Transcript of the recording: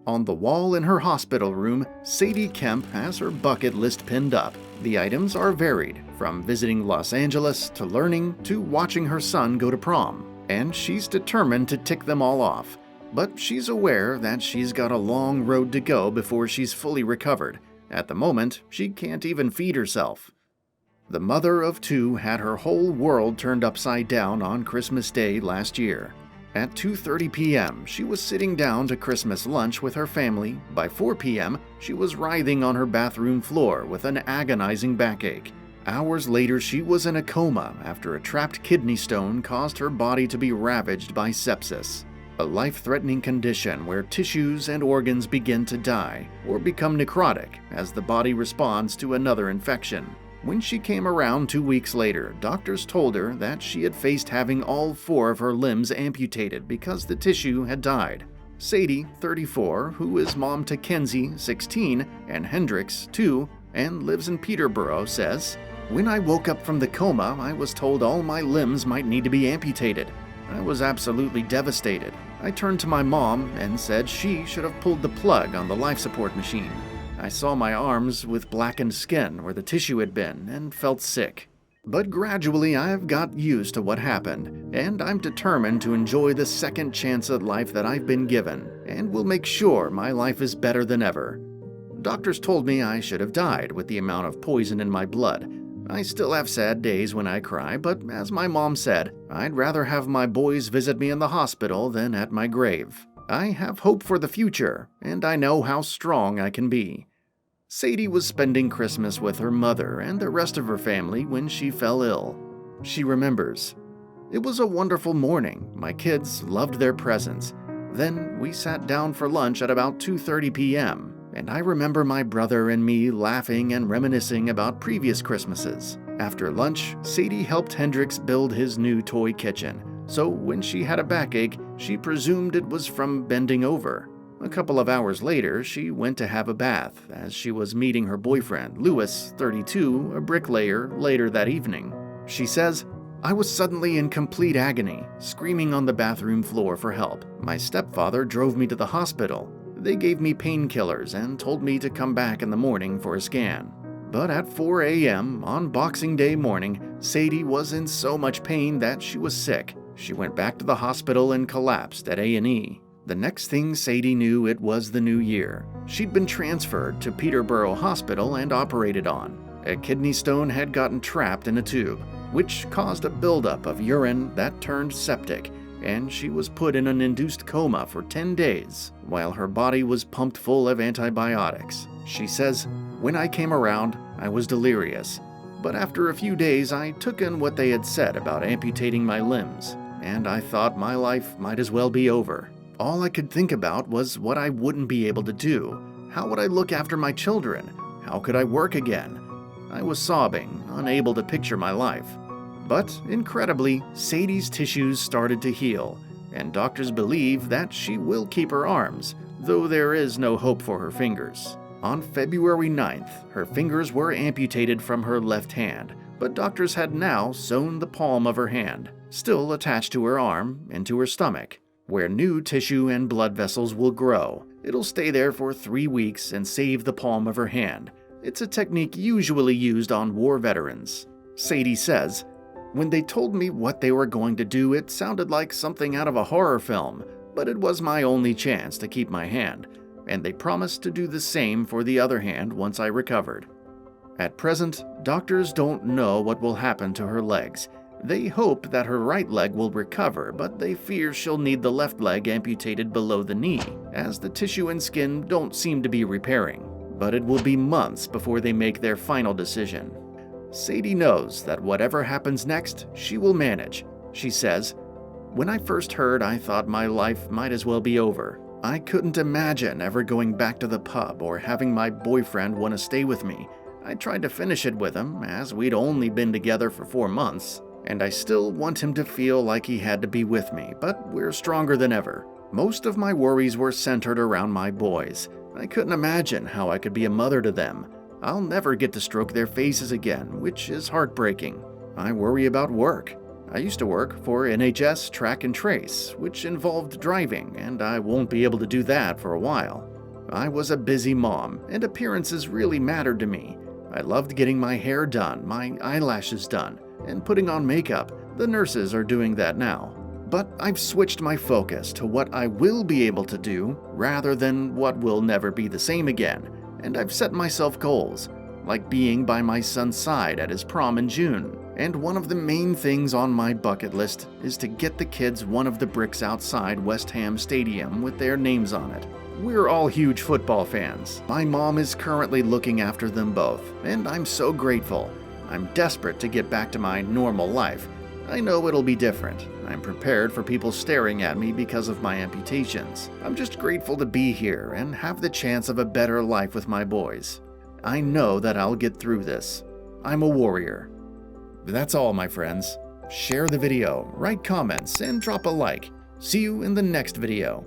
On the wall in her hospital room, Sadie Kemp has her bucket list pinned up. The items are varied, from visiting Los Angeles to learning to watching her son go to prom, and she's determined to tick them all off. But she's aware that she's got a long road to go before she's fully recovered. At the moment, she can't even feed herself. The mother of two had her whole world turned upside down on Christmas Day last year. At 2:30 p.m., she was sitting down to Christmas lunch with her family. By 4 p.m., she was writhing on her bathroom floor with an agonizing backache. Hours later, she was in a coma after a trapped kidney stone caused her body to be ravaged by sepsis, a life-threatening condition where tissues and organs begin to die or become necrotic as the body responds to another infection. When she came around 2 weeks later, doctors told her that she had faced having all 4 of her limbs amputated because the tissue had died. Sadie, 34, who is mom to Kenzie, 16, and Hendrix, 2, and lives in Peterborough, says, "When I woke up from the coma, I was told all my limbs might need to be amputated. I was absolutely devastated. I turned to my mom and said she should have pulled the plug on the life support machine. I saw my arms with blackened skin where the tissue had been and felt sick. But gradually I've got used to what happened, and I'm determined to enjoy the second chance at life that I've been given, and will make sure my life is better than ever. Doctors told me I should have died with the amount of poison in my blood. I still have sad days when I cry, but as my mom said, I'd rather have my boys visit me in the hospital than at my grave. I have hope for the future, and I know how strong I can be." Sadie was spending Christmas with her mother and the rest of her family when she fell ill. She remembers, "It was a wonderful morning. My kids loved their presents. Then we sat down for lunch at about 2:30 p.m., and I remember my brother and me laughing and reminiscing about previous Christmases. After lunch, Sadie helped Hendrix build his new toy kitchen, so when she had a backache, she presumed it was from bending over. A couple of hours later, she went to have a bath as she was meeting her boyfriend, Louis, 32, a bricklayer, later that evening. She says, "I was suddenly in complete agony, screaming on the bathroom floor for help. My stepfather drove me to the hospital. They gave me painkillers and told me to come back in the morning for a scan. But at 4 a.m. on Boxing Day morning, Sadie was in so much pain that she was sick. She went back to the hospital and collapsed at A&E. The next thing Sadie knew, it was the new year. She'd been transferred to Peterborough Hospital and operated on. A kidney stone had gotten trapped in a tube, which caused a buildup of urine that turned septic, and she was put in an induced coma for 10 days while her body was pumped full of antibiotics. She says, "When I came around, I was delirious. But after a few days, I took in what they had said about amputating my limbs, and I thought my life might as well be over. All I could think about was what I wouldn't be able to do. How would I look after my children? How could I work again?" I was sobbing, unable to picture my life. But incredibly, Sadie's tissues started to heal, and doctors believe that she will keep her arms, though there is no hope for her fingers. On February 9th, her fingers were amputated from her left hand, but doctors had now sewn the palm of her hand, still attached to her arm, into her stomach, where new tissue and blood vessels will grow. It'll stay there for 3 weeks and save the palm of her hand. It's a technique usually used on war veterans. Sadie says, "When they told me what they were going to do, it sounded like something out of a horror film, but it was my only chance to keep my hand, and they promised to do the same for the other hand once I recovered." At present, doctors don't know what will happen to her legs. They hope that her right leg will recover, but they fear she'll need the left leg amputated below the knee, as the tissue and skin don't seem to be repairing. But it will be months before they make their final decision. Sadie knows that whatever happens next, she will manage. She says, "When I first heard, I thought my life might as well be over. I couldn't imagine ever going back to the pub or having my boyfriend want to stay with me. I tried to finish it with him, as we'd only been together for 4 months. And I still want him to feel like he had to be with me, but we're stronger than ever. Most of my worries were centered around my boys. I couldn't imagine how I could be a mother to them. I'll never get to stroke their faces again, which is heartbreaking. I worry about work. I used to work for NHS Track and Trace, which involved driving, and I won't be able to do that for a while. I was a busy mom, and appearances really mattered to me. I loved getting my hair done, my eyelashes done, and putting on makeup. The nurses are doing that now. But I've switched my focus to what I will be able to do rather than what will never be the same again, and I've set myself goals, like being by my son's side at his prom in June. And one of the main things on my bucket list is to get the kids one of the bricks outside West Ham Stadium with their names on it. We're all huge football fans. My mom is currently looking after them both, and I'm so grateful. I'm desperate to get back to my normal life. I know it'll be different. I'm prepared for people staring at me because of my amputations. I'm just grateful to be here and have the chance of a better life with my boys. I know that I'll get through this. I'm a warrior. That's all, my friends. Share the video, write comments, and drop a like. See you in the next video.